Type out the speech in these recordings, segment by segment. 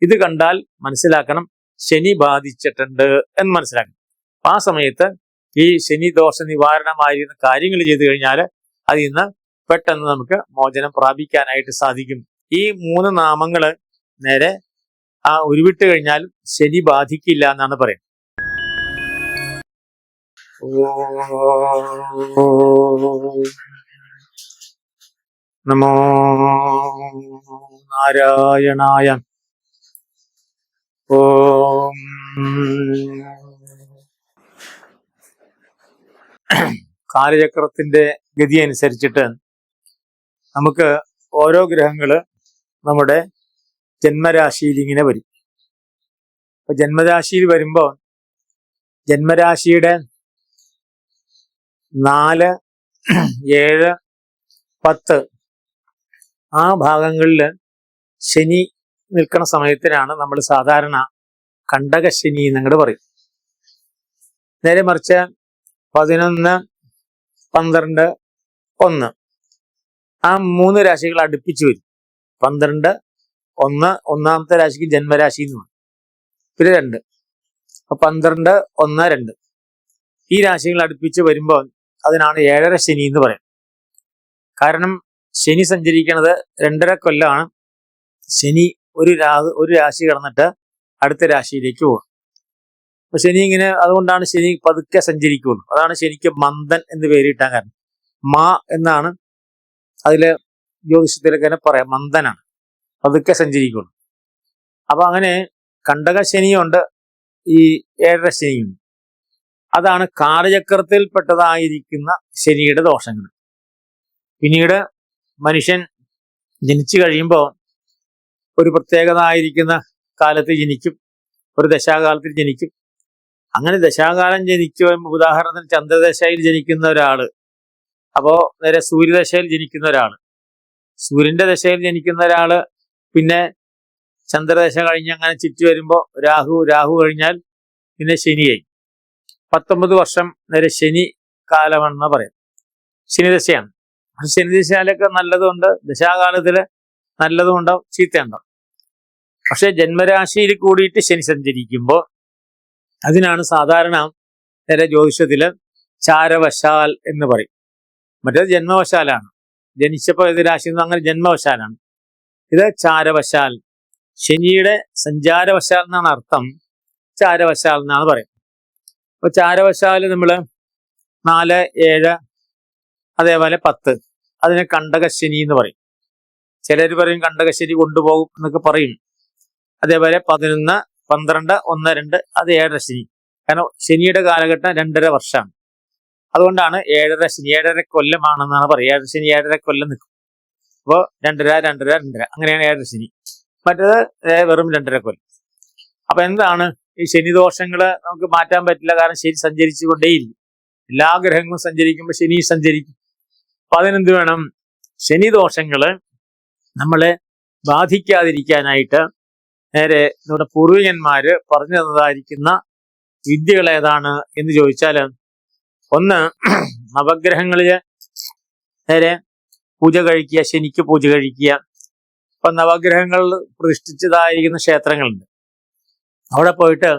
ഇത് കണ്ടാൽ മനസ്സിലാക്കണം ശനി ബാധിച്ചിട്ടുണ്ട് എന്ന് മനസ്സിലാക്കണം. ആ സമയത്ത് ഈ ശനി ദോഷ നിവാരണമായിരുന്ന കാര്യങ്ങൾ ചെയ്തു കഴിഞ്ഞാൽ അതിൽ നിന്ന് പെട്ടെന്ന് നമുക്ക് മോചനം പ്രാപിക്കാനായിട്ട് സാധിക്കും. ഈ 3 നാമങ്ങള് നേരെ ഉരുവിട്ട് കഴിഞ്ഞാലും ശനി ബാധിക്കില്ല എന്നാണ് പറയുന്നത്. നമോ നാരായണായ. ഓം കാലചക്രത്തിന്റെ ഗതി അനുസരിച്ചിട്ട് നമുക്ക് ഓരോ ഗ്രഹങ്ങള് നമ്മുടെ ജന്മരാശിയിൽ ഇങ്ങനെ വരും. അപ്പൊ ജന്മരാശിയിൽ വരുമ്പോ ജന്മരാശിയുടെ 4, 7, 10 ആ ഭാഗങ്ങളിൽ ശനി നിൽക്കുന്ന സമയത്തിനാണ് നമ്മൾ സാധാരണ കണ്ടകശനി എന്നങ്ങോട്ട് പറയും. നേരെ മറിച്ച് 11, 12, 1 ആ 3 രാശികൾ അടുപ്പിച്ച് വരും. 12, 1 ഒന്നാമത്തെ രാശിക്ക് ജന്മരാശി എന്ന് പറയും. പിന്നെ 2 12, 1, 2 ഈ രാശികൾ അടുപ്പിച്ച് വരുമ്പോൾ അതിനാണ് 7.5 ശനി എന്ന് പറയും. കാരണം ശനി സഞ്ചരിക്കുന്നത് 2.5 കൊല്ലമാണ്. ശനി ഒരു രാശി കടന്നിട്ട് അടുത്ത രാശിയിലേക്ക് പോകും. അപ്പൊ ശനി ഇങ്ങനെ, അതുകൊണ്ടാണ് ശനി പതുക്കെ സഞ്ചരിക്കുള്ളൂ. അതാണ് ശനിക്ക് മന്ദൻ എന്ന് പേരിട്ടാൻ കാരണം. മാ എന്നാണ് അതില് ജ്യോതിഷത്തിലൊക്കെ തന്നെ പറയാം, മന്ദനാണ്, പതുക്കെ സഞ്ചരിക്കുള്ളൂ. അപ്പൊ അങ്ങനെ കണ്ടക ശനിയുണ്ട്, ഈ 7.5 ശനിയുണ്ട്. അതാണ് കാലചക്രത്തിൽപ്പെട്ടതായിരിക്കുന്ന ശനിയുടെ ദോഷങ്ങൾ. പിന്നീട് മനുഷ്യൻ ജനിച്ചു കഴിയുമ്പോൾ ഒരു പ്രത്യേകതായിരിക്കുന്ന കാലത്ത് ജനിക്കും, ഒരു ദശാകാലത്തിൽ ജനിക്കും. അങ്ങനെ ദശാകാലം ജനിക്കുമ്പോൾ ഉദാഹരണത്തിന് ചന്ദ്രദശയിൽ ജനിക്കുന്ന ഒരാള്, അപ്പോ നേരെ സൂര്യദശയിൽ ജനിക്കുന്ന ഒരാള്, സൂര്യന്റെ ദശയിൽ ജനിക്കുന്ന ഒരാള് പിന്നെ ചന്ദ്രദശ കഴിഞ്ഞ് അങ്ങനെ ചുറ്റി വരുമ്പോൾ രാഹു കഴിഞ്ഞാൽ പിന്നെ ശനിയായി. 19 വർഷം നേരെ ശനി കാലമെന്ന് പറയാം. ശനിദശയാണ്. ശനിദശയിലൊക്കെ നല്ലതുണ്ട്, ദശാകാലത്തില് നല്ലതുണ്ടാവും, ചീത്തയുണ്ടാവും. പക്ഷെ ജന്മരാശിയിൽ കൂടിയിട്ട് ശനി സഞ്ചരിക്കുമ്പോൾ അതിനാണ് സാധാരണ നേരെ ജ്യോതിഷത്തില് ചാരവശാൽ എന്ന് പറയും. മറ്റേത് ജന്മവശാലാണ്. ജനിച്ചപ്പോൾ ഏത് രാശി അങ്ങനെ ജന്മവശാലാണ്. ഇത് ചാരവശാൽ, ശനിയുടെ സഞ്ചാരവശാൽ എന്നാണ് അർത്ഥം. ചാരവശാൽ എന്നാണ് പറയുന്നത്. അപ്പൊ ചാരവശാല് നമ്മള് 4, 7 അതേപോലെ 10 അതിനെ കണ്ടകശനി എന്ന് പറയും. ചിലർ പറയും കണ്ടകശനി കൊണ്ടുപോകും എന്നൊക്കെ പറയും. അതേപോലെ 11, 12, 1, 2 അത് 7.5 ശനി. കാരണം ശനിയുടെ കാലഘട്ടം 2.5 വർഷമാണ്. അതുകൊണ്ടാണ് 7.5 ശനി. 7.5 കൊല്ലമാണെന്നാണ് പറയുക. 7 ശനി 7.5 കൊല്ലം നിൽക്കും. അപ്പോൾ 2.5, 2.5, 2.5 അങ്ങനെയാണ് 7.5 ശനി. മറ്റേത് വെറും 2.5 കൊല്ലം. അപ്പൊ എന്താണ് ഈ ശനിദോഷങ്ങള് നമുക്ക് മാറ്റാൻ പറ്റില്ല. കാരണം ശനി സഞ്ചരിച്ചു കൊണ്ടേയില്ല. എല്ലാ ഗ്രഹങ്ങളും സഞ്ചരിക്കുമ്പോൾ ശനി സഞ്ചരിക്കും. അപ്പൊ അതിനെന്ത് വേണം? ശനിദോഷങ്ങള് നമ്മളെ ബാധിക്കാതിരിക്കാനായിട്ട് നേരെ നമ്മുടെ പൂർവികന്മാര് പറഞ്ഞു തന്നതായിരിക്കുന്ന വിദ്യകൾ ഏതാണ് എന്ന് ചോദിച്ചാൽ, ഒന്ന് നവഗ്രഹങ്ങളില് നേരെ പൂജ കഴിക്കുക, ശനിക്ക് പൂജ കഴിക്കുക. അപ്പൊ നവഗ്രഹങ്ങളിൽ പ്രതിഷ്ഠിച്ചതായിരിക്കുന്ന ക്ഷേത്രങ്ങളുണ്ട്. അവിടെ പോയിട്ട്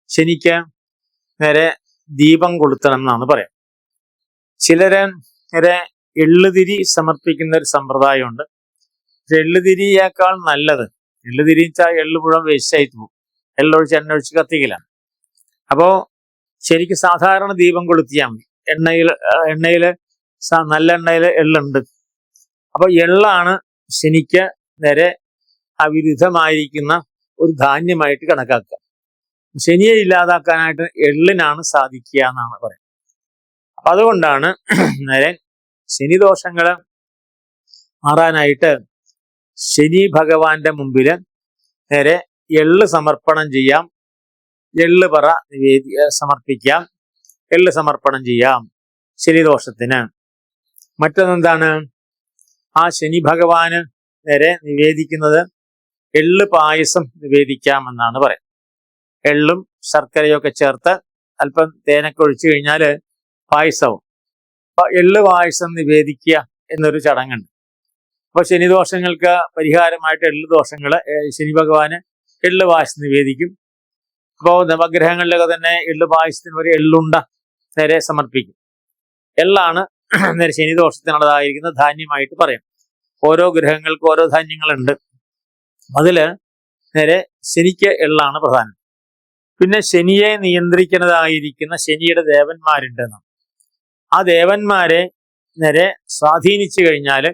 ശനിക്ക് നേരെ ദീപം കൊളുത്തണം എന്നാണ് പറയാം. ചിലര് നേരെ എള്ളുതിരി സമർപ്പിക്കുന്ന ഒരു സമ്പ്രദായമുണ്ട്. പക്ഷെ എള്ളുതിരിയേക്കാൾ നല്ലത്, എള്ളുതിരി വെച്ചാൽ എള്ളു മുഴുവൻ വേസ്റ്റായി പോകും. എള്ളൊഴിച്ച് എണ്ണ ഒഴിച്ച് കത്തിക്കലാണ്. അപ്പോ ശരിക്കും സാധാരണ ദീപം കൊളുത്തിയാൽ മതി. എണ്ണയില് നല്ല എണ്ണയില് എള്ളുണ്ട്. അപ്പൊ എള്ളാണ് ശനിക്ക് നേരെ അവിരുദ്ധമായിരിക്കുന്ന ഒരു ധാന്യമായിട്ട് കണക്കാക്കുക. ശനിയെ ഇല്ലാതാക്കാനായിട്ട് എള്ളിനാണ് സാധിക്കുക എന്നാണ് പറയുന്നത്. അപ്പൊ അതുകൊണ്ടാണ് നേരെ ശനിദോഷങ്ങള് മാറാനായിട്ട് ശനി ഭഗവാന്റെ മുമ്പില് നേരെ എള്ള് സമർപ്പണം ചെയ്യാം, എള്ള് പറ സമർപ്പിക്കാം, എള്ള് സമർപ്പണം ചെയ്യാം ശനിദോഷത്തിന്. മറ്റൊന്നെന്താണ്? ആ ശനി ഭഗവാന് നേരെ നിവേദിക്കുന്നത് എള്ള് പായസം നിവേദിക്കാമെന്നാണ് പറയുന്നത്. എള്ളും ശർക്കരയൊക്കെ ചേർത്ത് അല്പം തേനൊക്കെ ഒഴിച്ചു കഴിഞ്ഞാല് പായസവും. അപ്പൊ എള്ള് പായസം നിവേദിക്കുക എന്നൊരു ചടങ്ങുണ്ട്. അപ്പൊ ശനിദോഷങ്ങൾക്ക് പരിഹാരമായിട്ട് എള്ള് ദോഷങ്ങള് ശനി ഭഗവാന് എള്ള് പായസം നിവേദിക്കും. അപ്പോൾ നവഗ്രഹങ്ങളിലൊക്കെ തന്നെ എള്ള് പായസത്തിന് ഒരു എള്ളുണ്ട നേരെ സമർപ്പിക്കും. എള്ളാണ് നേരെ ശനിദോഷത്തിനുള്ളതായിരിക്കുന്ന ധാന്യമായിട്ട് പറയാം. ഓരോ ഗ്രഹങ്ങൾക്കും ഓരോ ധാന്യങ്ങളുണ്ട്. അതില് നേരെ ശനിക്ക് എള്ളാണ് പ്രധാനം. പിന്നെ ശനിയെ നിയന്ത്രിക്കുന്നതായിരിക്കുന്ന ശനിയുടെ ദേവന്മാരുണ്ട്. ആ ദേവന്മാരെ നേരെ സ്വാധീനിച്ചു കഴിഞ്ഞാൽ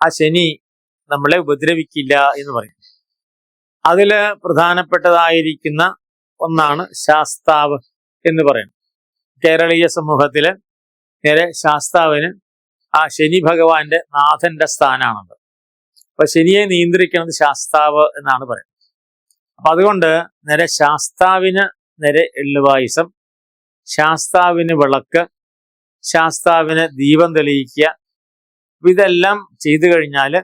ആ ശനി നമ്മളെ ഉപദ്രവിക്കില്ല എന്ന് പറയും. അതില് പ്രധാനപ്പെട്ടതായിരിക്കുന്ന ഒന്നാണ് ശാസ്താവ് എന്ന് പറയുന്നത്. കേരളീയ സമൂഹത്തില് നേരെ ശാസ്താവിന് ആ ശനി ഭഗവാന്റെ നാഥന്റെ സ്ഥാനാണത്. അപ്പൊ ശനിയെ നിയന്ത്രിക്കുന്നത് ശാസ്താവ് എന്നാണ് പറയുന്നത്. അപ്പൊ അതുകൊണ്ട് നേരെ ശാസ്താവിന് നേരെ എള്ളുപായസം, ശാസ്താവിന് വിളക്ക്, ശാസ്താവിന് ദീപം തെളിയിക്കുക, ഇതെല്ലാം ചെയ്തു കഴിഞ്ഞാല്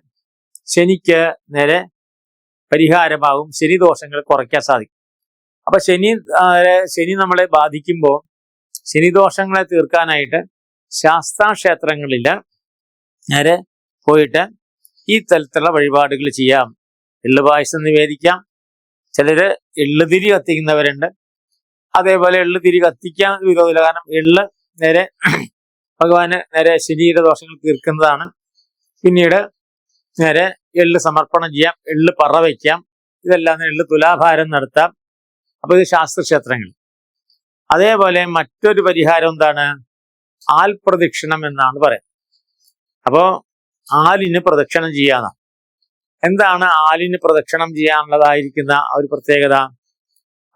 ശനിക്ക് നേരെ പരിഹാരമാകും, ശനി ദോഷങ്ങൾ കുറയ്ക്കാൻ സാധിക്കും. അപ്പൊ ശനി നമ്മളെ ബാധിക്കുമ്പോൾ ശനിദോഷങ്ങളെ തീർക്കാനായിട്ട് ശാസ്താക്ഷേത്രങ്ങളിൽ നേരെ പോയിട്ട് ഈ തരത്തിലുള്ള വഴിപാടുകൾ ചെയ്യാം. എള്ള് പായസം നിവേദിക്കാം. ചിലര് എള്ളുതിരി കത്തിക്കുന്നവരുണ്ട്. അതേപോലെ എള്ളുതിരി കത്തിക്കാൻ വിരോധമില്ല. കാരണം എള്ള് നേരെ ഭഗവാന് നേരെ ശനിയുടെ ദോഷങ്ങൾ തീർക്കുന്നതാണ്. പിന്നീട് നേരെ എള്ള് സമർപ്പണം ചെയ്യാം, എള്ള് പറ വയ്ക്കാം, ഇതെല്ലാം എള്ള് തുലാഭാരം നടത്താം. അപ്പൊ ഇത് ശാസ്ത്രക്ഷേത്രങ്ങൾ. അതേപോലെ മറ്റൊരു പരിഹാരം എന്താണ്? ആൽപ്രദക്ഷിണം എന്നാണ് പറയുന്നത്. അപ്പോ ആലിന് പ്രദക്ഷിണം ചെയ്യാനാണ്. എന്താണ് ആലിന് പ്രദക്ഷിണം ചെയ്യാനുള്ളതായിരിക്കുന്ന ഒരു പ്രത്യേകത?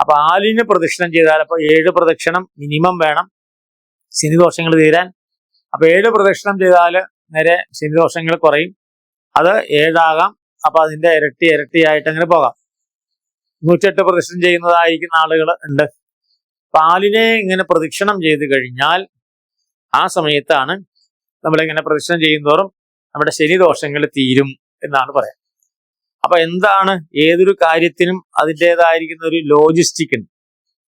അപ്പൊ ആലിന് പ്രദക്ഷിണം ചെയ്താൽ അപ്പൊ 7 പ്രദക്ഷിണം മിനിമം വേണം ശനിദോഷങ്ങൾ തീരാൻ. അപ്പൊ 7 പ്രദക്ഷിണം ചെയ്താൽ നേരെ ശനിദോഷങ്ങൾ കുറയും. അത് 7 ആകാം. അപ്പൊ അതിന്റെ ഇരട്ടിയായിട്ട് അങ്ങനെ പോകാം. 108 പ്രദക്ഷിണം ചെയ്യുന്നതായിരിക്കുന്ന ആളുകൾ ഉണ്ട്. പാലിനെ ഇങ്ങനെ പ്രദക്ഷിണം ചെയ്ത് കഴിഞ്ഞാൽ ആ സമയത്താണ് നമ്മളിങ്ങനെ പ്രദക്ഷിണം ചെയ്യുന്നതോറും നമ്മുടെ ശനിദോഷങ്ങൾ തീരും എന്നാണ് പറയാം. അപ്പൊ എന്താണ്, ഏതൊരു കാര്യത്തിനും അതിൻ്റെതായിരിക്കുന്ന ഒരു ലോജിസ്റ്റിക് ഉണ്ട്,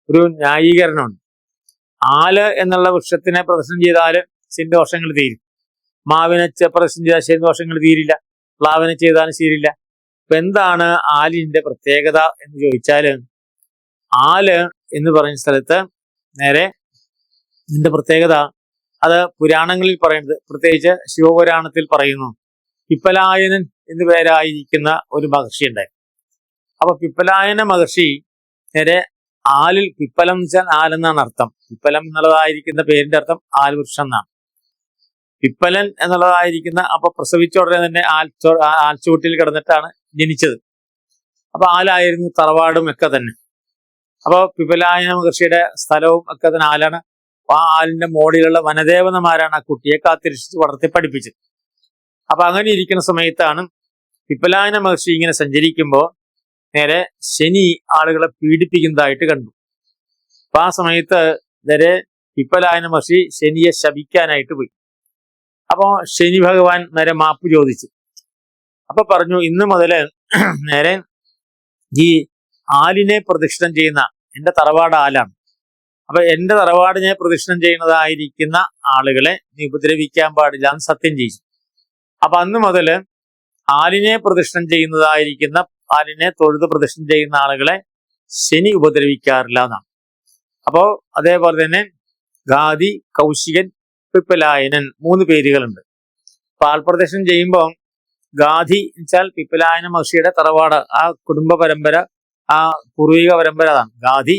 ഒരു ന്യായീകരണമുണ്ട്. ആല് എന്നുള്ള വൃക്ഷത്തിനെ പ്രദക്ഷിണം ചെയ്താൽ ശനിദോഷങ്ങൾ തീരും. മാവിനെ പ്രദക്ഷിണം ചെയ്താൽ ശനിദോഷങ്ങൾ തീരില്ല. പ്ലാവിനെ ചെയ്താലും തീരില്ല. അപ്പൊ എന്താണ് ആലിന്റെ പ്രത്യേകത എന്ന് ചോദിച്ചാല്, ആല് എന്ന് പറയുന്ന സ്ഥലത്ത് നേരെ ഇതിന്റെ പ്രത്യേകത അത് പുരാണങ്ങളിൽ പറയുന്നത്, പ്രത്യേകിച്ച് ശിവപുരാണത്തിൽ പറയുന്നു. പിപ്പലായനൻ എന്ന് പേരായിരിക്കുന്ന ഒരു മഹർഷി ഉണ്ടായി. അപ്പൊ പിപ്പലായന മഹർഷി നേരെ ആലിൽ, പിപ്പലം എന്ന് വെച്ചാൽ ആലെന്നാണ് അർത്ഥം. പിപ്പലം എന്നുള്ളതായിരിക്കുന്ന പേരിന്റെ അർത്ഥം ആൽവൃക്ഷം എന്നാണ്. പിപ്പലൻ എന്നുള്ളതായിരിക്കുന്ന, അപ്പൊ പ്രസവിച്ച ഉടനെ തന്നെ ആൽച്ചൂട്ടിൽ കിടന്നിട്ടാണ് ജനിച്ചത്. അപ്പൊ ആലായിരുന്നു തറവാടും ഒക്കെ തന്നെ. അപ്പൊ പിപ്പലായന മഹർഷിയുടെ സ്ഥലവും ഒക്കെ തന്നെ ആലാണ്. ആ ആലിന്റെ മോടിലുള്ള വനദേവതമാരാണ് ആ കുട്ടിയെ കാത്തിരക്ഷിച്ച് വളർത്തി പഠിപ്പിച്ചത്. അപ്പൊ അങ്ങനെ ഇരിക്കുന്ന സമയത്താണ് പിപ്പലായന മഹർഷി ഇങ്ങനെ സഞ്ചരിക്കുമ്പോൾ നേരെ ശനി ആളുകളെ പീഡിപ്പിക്കുന്നതായിട്ട് കണ്ടു. അപ്പൊ ആ സമയത്ത് നേരെ പിപ്പലായന മഹർഷി ശനിയെ ശപിക്കാനായിട്ട് പോയി. അപ്പോ ശനി ഭഗവാൻ നേരെ മാപ്പ് ചോദിച്ചു. അപ്പൊ പറഞ്ഞു, ഇന്ന് മുതല് നേരെ ഈ ആലിനെ പ്രദക്ഷിണം ചെയ്യുന്ന, എന്റെ തറവാട് ആലാണ്, അപ്പൊ എന്റെ തറവാടിനെ പ്രദക്ഷിണം ചെയ്യുന്നതായിരിക്കുന്ന ആളുകളെ നീ ഉപദ്രവിക്കാൻ പാടില്ല എന്ന് സത്യം ചെയ്തു. അപ്പൊ അന്ന് മുതല് ആലിനെ പ്രദക്ഷിണം ചെയ്യുന്നതായിരിക്കുന്ന, ആലിനെ തൊഴുത് പ്രദക്ഷിണം ചെയ്യുന്ന ആളുകളെ ശനി ഉപദ്രവിക്കാറില്ല എന്നാണ്. അപ്പോ അതേപോലെ തന്നെ ഗാദി, കൗശികൻ, പിപ്പലായനൻ 3 പേരുകളുണ്ട്. പാൽപ്രദക്ഷിണം ചെയ്യുമ്പോൾ ഗാധി വെച്ചാൽ പിപ്പലായന മഹർഷിയുടെ തറവാട്, ആ കുടുംബ പരമ്പര, ആ പൂർവിക പരമ്പര അതാണ് ഗാധി.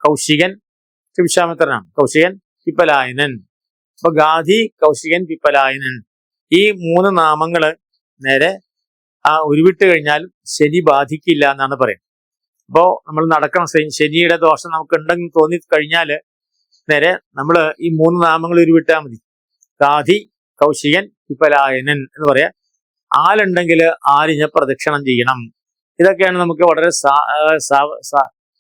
കൗശികൻ വിശ്വാമിത്രനാണ്. കൗശികൻ, പിപ്പലായനൻ. അപ്പൊ ഗാധി, കൗശികൻ, പിപ്പലായനൻ, ഈ 3 നാമങ്ങള് നേരെ ഉരുവിട്ട് കഴിഞ്ഞാൽ ശനി ബാധിക്കില്ല എന്നാണ് പറയുന്നത്. അപ്പോ നമ്മൾ നടക്കണം, ശനിയുടെ ദോഷം നമുക്ക് ഉണ്ടെന്ന് തോന്നി കഴിഞ്ഞാല് നേരെ നമ്മൾ ഈ 3 നാമങ്ങൾ ഉരുവിട്ടാൽ മതി. ഗാധി, കൗശികൻ, പിപ്പലായനൻ എന്ന് പറയാം. ആലുണ്ടെങ്കിൽ ആലിനെ പ്രദക്ഷിണം ചെയ്യണം. ഇതൊക്കെയാണ് നമുക്ക്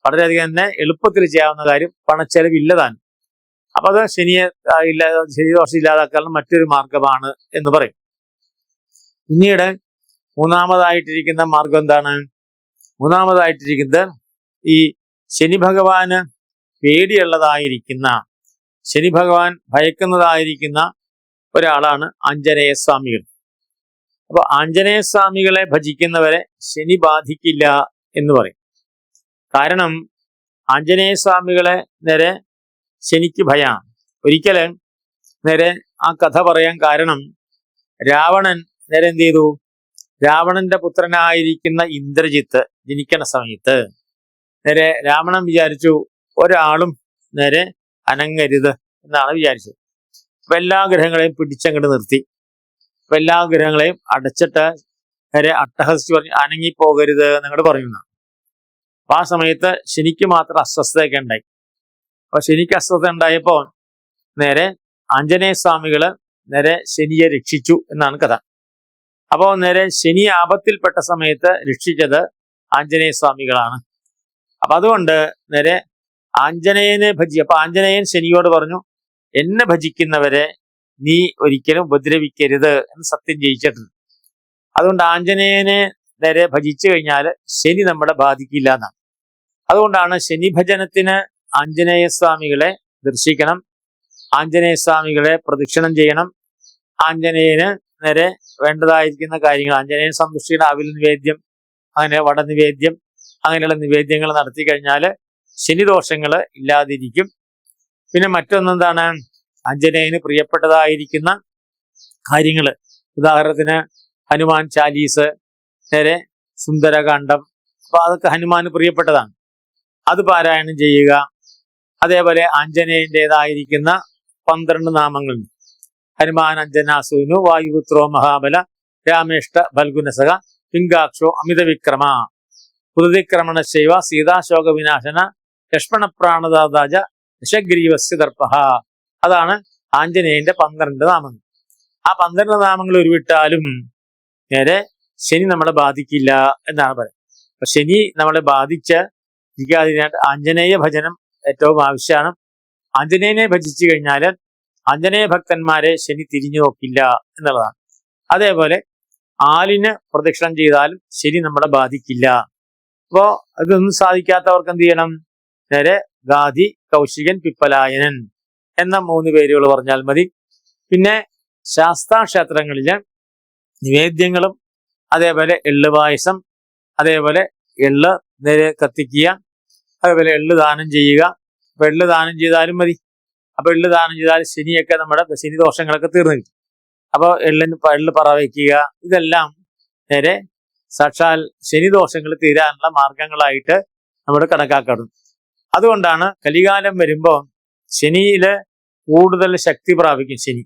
വളരെയധികം തന്നെ എളുപ്പത്തിൽ ചെയ്യാവുന്ന കാര്യം, പണച്ചെലവില്ലതാണ്. അപ്പൊ അത് ശനിദോഷം ഇല്ലാതാക്കാനുള്ള മറ്റൊരു മാർഗമാണ് എന്ന് പറയും. പിന്നീട് മൂന്നാമതായിട്ടിരിക്കുന്ന മാർഗം എന്താണ്? മൂന്നാമതായിട്ടിരിക്കുന്നത് ഈ ശനി ഭഗവാന് പേടിയുള്ളതായിരിക്കുന്ന, ശനി ഭഗവാൻ ഭയക്കുന്നതായിരിക്കുന്ന ഒരാളാണ് ആഞ്ജനേയ സ്വാമികൾ. അപ്പൊ ആഞ്ജനേയ സ്വാമികളെ ഭജിക്കുന്നവരെ ശനി ബാധിക്കില്ല എന്ന് പറയും. കാരണം ആഞ്ജനേയ സ്വാമികളെ നേരെ ശനിക്ക് ഭയമാണ്. ഒരിക്കല് നേരെ ആ കഥ പറയാൻ കാരണം, രാവണൻ നേരെ എന്ത് ചെയ്തു, രാവണന്റെ പുത്രനായിരിക്കുന്ന ഇന്ദ്രജിത്ത് ജനിക്കണ സമയത്ത് നേരെ രാവണൻ വിചാരിച്ചു ഒരാളും നേരെ അനങ്ങരുത് എന്നാണ് വിചാരിച്ചത്. അപ്പൊ എല്ലാ ഗ്രഹങ്ങളെയും പിടിച്ചങ്ങോട്ട് നിർത്തി. അപ്പൊ എല്ലാ ഗ്രഹങ്ങളെയും അടച്ചിട്ട് നേരെ അട്ടഹസിച്ച് പറഞ്ഞ് അനങ്ങിപ്പോകരുത് എന്നങ്ങോട്ട് പറയുന്ന. അപ്പൊ ആ സമയത്ത് ശനിക്ക് മാത്രം അസ്വസ്ഥതയൊക്കെ ഉണ്ടായി. അപ്പൊ ശനിക്ക് അസ്വസ്ഥത ഉണ്ടായപ്പോ നേരെ ആഞ്ജനേയ സ്വാമികള് നേരെ ശനിയെ രക്ഷിച്ചു എന്നാണ് കഥ. അപ്പോ നേരെ ശനി ആപത്തിൽപ്പെട്ട സമയത്ത് രക്ഷിച്ചത് ആഞ്ജനേയ സ്വാമികളാണ്. അപ്പൊ അതുകൊണ്ട് നേരെ ആഞ്ജനേയനെ അപ്പൊ ആഞ്ജനേയൻ ശനിയോട് പറഞ്ഞു, എന്നെ ഭജിക്കുന്നവരെ നീ ഒരിക്കലും ഉപദ്രവിക്കരുത് എന്ന് സത്യം ചെയ്യിച്ചിട്ടുണ്ട്. അതുകൊണ്ട് ആഞ്ജനേയനെ നേരെ ഭജിച്ചു കഴിഞ്ഞാൽ ശനി നമ്മളെ ബാധിക്കില്ല എന്നാണ്. അതുകൊണ്ടാണ് ശനി ഭജനത്തിന് ആഞ്ജനേയ സ്വാമികളെ ദർശിക്കണം, ആഞ്ജനേയ സ്വാമികളെ പ്രദക്ഷിണം ചെയ്യണം, ആഞ്ജനേയന് നേരെ വേണ്ടതായിരിക്കുന്ന കാര്യങ്ങൾ, ആഞ്ജനേയൻ സന്തുഷ്ടിയുടെ അവിൽ നിവേദ്യം, അങ്ങനെ വടനിവേദ്യം, അങ്ങനെയുള്ള നിവേദ്യങ്ങൾ നടത്തി കഴിഞ്ഞാൽ ശനിദോഷങ്ങൾ ഇല്ലാതിരിക്കും. പിന്നെ മറ്റൊന്നെന്താണ്, ആഞ്ജനേയന് പ്രിയപ്പെട്ടതായിരിക്കുന്ന കാര്യങ്ങൾ, ഉദാഹരണത്തിന് ഹനുമാൻ ചാലീസ്, നേരെ സുന്ദരകാന്ഡം, അപ്പൊ അതൊക്കെ ഹനുമാന് പ്രിയപ്പെട്ടതാണ്, അത് പാരായണം ചെയ്യുക. അതേപോലെ ആഞ്ജനേയൻ്റെതായിരിക്കുന്ന 12 നാമങ്ങൾ, ഹനുമാൻ അഞ്ജനാസൂനു വായുപുത്രോ മഹാബല രാമേഷ്ട ബൽഗുനസക പിങ്കാക്ഷോ അമിത വിക്രമ പുതുതിക്രമണ ശൈവ സീതാശോക വിനാശന ലക്ഷ്മണ പ്രാണദാതാജ ദശഗ്രീവസ്യ ദർപ്പഹ. അതാണ് ആഞ്ജനേയന്റെ 12 നാമങ്ങൾ. ആ 12 നാമങ്ങൾ ഉരുവിട്ടാലും നേരെ ശനി നമ്മളെ ബാധിക്കില്ല എന്നാണ് പറയുന്നത്. അപ്പൊ ശനി നമ്മളെ ബാധിച്ച് ഇരിക്കാതിരിക്കാനായിട്ട് ആഞ്ജനേയ ഭജനം ഏറ്റവും ആവശ്യമാണ്. ആഞ്ജനേയനെ ഭജിച്ചു കഴിഞ്ഞാൽ ആഞ്ജനേയ ഭക്തന്മാരെ ശനി തിരിഞ്ഞു നോക്കില്ല എന്നുള്ളതാണ്. അതേപോലെ ആലിന് പ്രദക്ഷിണം ചെയ്താലും ശനി നമ്മളെ ബാധിക്കില്ല. അപ്പോ അതൊന്നും സാധിക്കാത്തവർക്ക് എന്ത് ചെയ്യണം, നേരെ ഗാധി, കൗശികൻ, പിപ്പലായനൻ എന്ന 3 പേരുകൾ പറഞ്ഞാൽ മതി. പിന്നെ ശാസ്താക്ഷേത്രങ്ങളില് നിവേദ്യങ്ങളും അതേപോലെ എള്ള് പായസം, അതേപോലെ എള്ള് നേരെ കത്തിക്കുക, അതേപോലെ എള്ള് ദാനം ചെയ്യുക. അപ്പൊ എള്ള് ദാനം ചെയ്താലും മതി. അപ്പൊ എള്ള് ദാനം ചെയ്താൽ ശനിയൊക്കെ നമ്മുടെ ശനി ദോഷങ്ങളൊക്കെ തീർന്നു കിട്ടും. അപ്പൊ എള്ള് പറ വയ്ക്കുക, ഇതെല്ലാം നേരെ സാക്ഷാൽ ശനിദോഷങ്ങൾ തീരാനുള്ള മാർഗങ്ങളായിട്ട് നമ്മൾ കണക്കാക്കണം. അതുകൊണ്ടാണ് കലികാലം വരുമ്പോൾ ശനിയില് കൂടുതൽ ശക്തി പ്രാപിക്കും ശനി.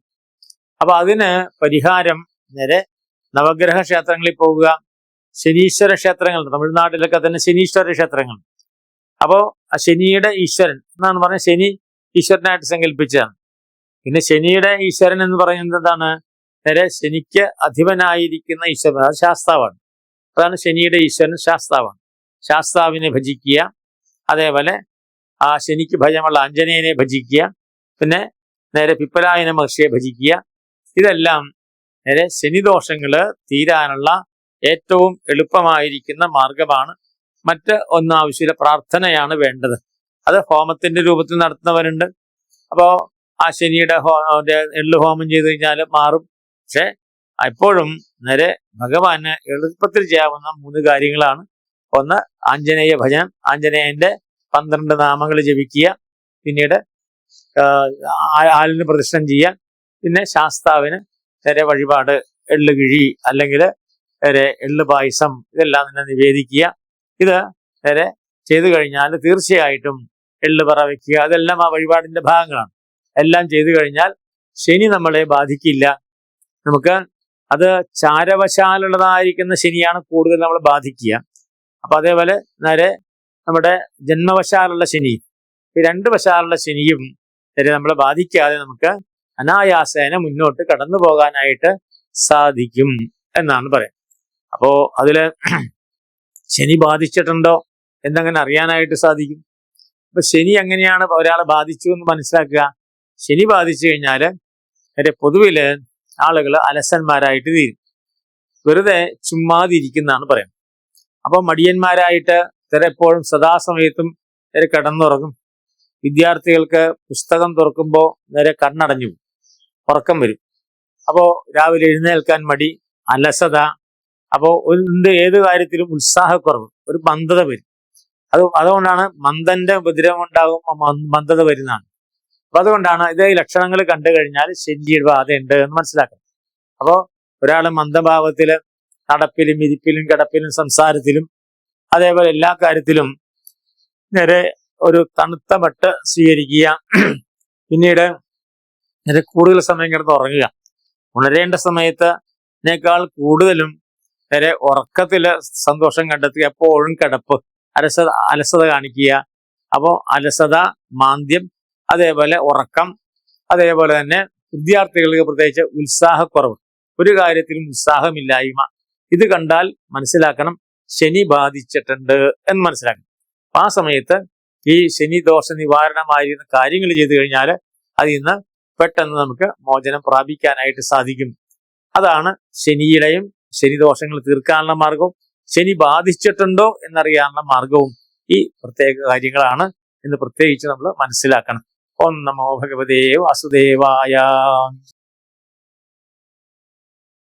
അപ്പൊ അതിന് പരിഹാരം നേരെ നവഗ്രഹ ക്ഷേത്രങ്ങളിൽ പോകുക, ശനീശ്വര ക്ഷേത്രങ്ങൾ, തമിഴ്നാട്ടിലൊക്കെ തന്നെ ശനീശ്വര ക്ഷേത്രങ്ങൾ. അപ്പോ ആ ശനിയുടെ ഈശ്വരൻ എന്നാണ് പറഞ്ഞത്, ശനി ഈശ്വരനായിട്ട് സങ്കല്പിച്ചതാണ്. പിന്നെ ശനിയുടെ ഈശ്വരൻ എന്ന് പറയുന്നത് എന്താണ്, നേരെ ശനിക്ക് അധിപനായിരിക്കുന്ന ഈശ്വരൻ, അത് ശാസ്താവാണ്. അതാണ് ശനിയുടെ ഈശ്വരൻ, ശാസ്താവാണ്. ശാസ്താവിനെ ഭജിക്കുക, അതേപോലെ ആ ശനിക്ക് ഭയമുള്ള ആഞ്ജനേയനെ ഭജിക്കുക, പിന്നെ നേരെ പിപ്പലായന മഹർഷിയെ ഭജിക്കുക. ഇതെല്ലാം നേരെ ശനിദോഷങ്ങള് തീരാനുള്ള ഏറ്റവും എളുപ്പമായിരിക്കുന്ന മാർഗമാണ്. മറ്റ് ഒന്നും ആവശ്യമില്ല, പ്രാർത്ഥനയാണ് വേണ്ടത്. അത് ഹോമത്തിന്റെ രൂപത്തിൽ നടത്തുന്നവരുണ്ട്. അപ്പോ ആ ശനിയുടെ എള്ളു ഹോമം ചെയ്ത് കഴിഞ്ഞാൽ മാറും. പക്ഷെ എപ്പോഴും നേരെ ഭഗവാന് എളുപ്പത്തിൽ ചെയ്യാവുന്ന 3 കാര്യങ്ങളാണ്. ഒന്ന് ആഞ്ജനേയ ഭജനം, ആഞ്ജനേയന്റെ 12 നാമങ്ങൾ ജപിക്കുക, പിന്നീട് ആലിന് പ്രദക്ഷിണം ചെയ്യുക, പിന്നെ ശാസ്താവിന് നേരെ വഴിപാട്, എള്ള് കിഴി അല്ലെങ്കിൽ നേരെ എള്ള് പായസം, ഇതെല്ലാം തന്നെ നിവേദിക്കുക. ഇത് നേരെ ചെയ്തു കഴിഞ്ഞാൽ തീർച്ചയായിട്ടും എള്ള് പറ വയ്ക്കുക, അതെല്ലാം ആ വഴിപാടിന്റെ ഭാഗങ്ങളാണ്. എല്ലാം ചെയ്തു കഴിഞ്ഞാൽ ശനി നമ്മളെ ബാധിക്കില്ല. നമുക്ക് അത് ചാരവശാലുള്ളതായിരിക്കുന്ന ശനിയാണ് കൂടുതൽ നമ്മളെ ബാധിക്കുക. അപ്പൊ അതേപോലെ നേരെ നമ്മുടെ ജന്മവശാലുള്ള ശനി, ഈ 2 വശാലുള്ള ശനിയും നേരെ നമ്മളെ ബാധിക്കാതെ നമുക്ക് അനായാസേന മുന്നോട്ട് കടന്നു പോകാനായിട്ട് സാധിക്കും എന്നാണ് പറയുന്നത്. അപ്പോ അതില് ശനി ബാധിച്ചിട്ടുണ്ടോ എന്നങ്ങനെ അറിയാനായിട്ട് സാധിക്കും. അപ്പൊ ശനി എങ്ങനെയാണ് ഒരാളെ ബാധിച്ചു എന്ന് മനസ്സിലാക്കുക? ശനി ബാധിച്ചു കഴിഞ്ഞാല് പൊതുവില് ആളുകൾ അലസന്മാരായിട്ട് തീരും, വെറുതെ ചുമ്മാതിരിക്കുന്നതാണ് പറയുന്നത്. അപ്പൊ മടിയന്മാരായിട്ട് എപ്പോഴും സദാസമയത്തും കിടന്നുറങ്ങും. വിദ്യാർത്ഥികൾക്ക് പുസ്തകം തുറക്കുമ്പോൾ നേരെ കണ്ണടഞ്ഞു ഉറക്കം വരും. അപ്പോ രാവിലെ എഴുന്നേൽക്കാൻ മടി, അലസത, അപ്പോ ഏത് കാര്യത്തിലും ഉത്സാഹക്കുറവ്, ഒരു മന്ദത വരും. അതുകൊണ്ടാണ് മന്ദന്റെ ഉപദ്രവം ഉണ്ടാകുമ്പോൾ മന്ദത വരുന്നതാണ്. അപ്പൊ അതുകൊണ്ടാണ് ഈ ലക്ഷണങ്ങൾ കണ്ടു കഴിഞ്ഞാൽ ശനിയുടെ ബാധയുണ്ട് എന്ന് മനസ്സിലാക്കണം. അപ്പോ ഒരാള് മന്ദഭാവത്തില് നടപ്പിലും ഇരിപ്പിലും കിടപ്പിലും സംസാരത്തിലും അതേപോലെ എല്ലാ കാര്യത്തിലും നേരെ ഒരു തണുത്ത മട്ട് സ്വീകരിക്കുക, പിന്നീട് നേരെ കൂടുതൽ സമയം കിടന്ന് ഉറങ്ങുക, ഉണരേണ്ട സമയത്തിനേക്കാൾ കൂടുതലും നേരെ ഉറക്കത്തില് സന്തോഷം കണ്ടെത്തുക, എപ്പോഴും കിടപ്പ്, അലസത കാണിക്കുക. അപ്പോൾ അലസത, മാന്ദ്യം, അതേപോലെ ഉറക്കം, അതേപോലെ തന്നെ വിദ്യാർത്ഥികൾക്ക് പ്രത്യേകിച്ച് ഉത്സാഹക്കുറവ്, ഒരു കാര്യത്തിലും ഉത്സാഹമില്ലായ്മ, ഇത് കണ്ടാൽ മനസ്സിലാക്കണം ശനി ബാധിച്ചിട്ടുണ്ട് എന്ന് മനസ്സിലാക്കണം. അപ്പൊ ആ സമയത്ത് ഈ ശനി ദോഷ നിവാരണമായിരുന്ന കാര്യങ്ങൾ ചെയ്തു കഴിഞ്ഞാൽ അതിൽ നിന്ന് പെട്ടെന്ന് നമുക്ക് മോചനം പ്രാപിക്കാനായിട്ട് സാധിക്കും. അതാണ് ശനിയുടെയും ശനിദോഷങ്ങൾ തീർക്കാനുള്ള മാർഗവും ശനി ബാധിച്ചിട്ടുണ്ടോ എന്നറിയാനുള്ള മാർഗവും ഈ പ്രത്യേക കാര്യങ്ങളാണ് എന്ന് പ്രത്യേകിച്ച് നമ്മൾ മനസ്സിലാക്കണം. ഓം നമോ ഭഗവതേ വാസുദേവായ.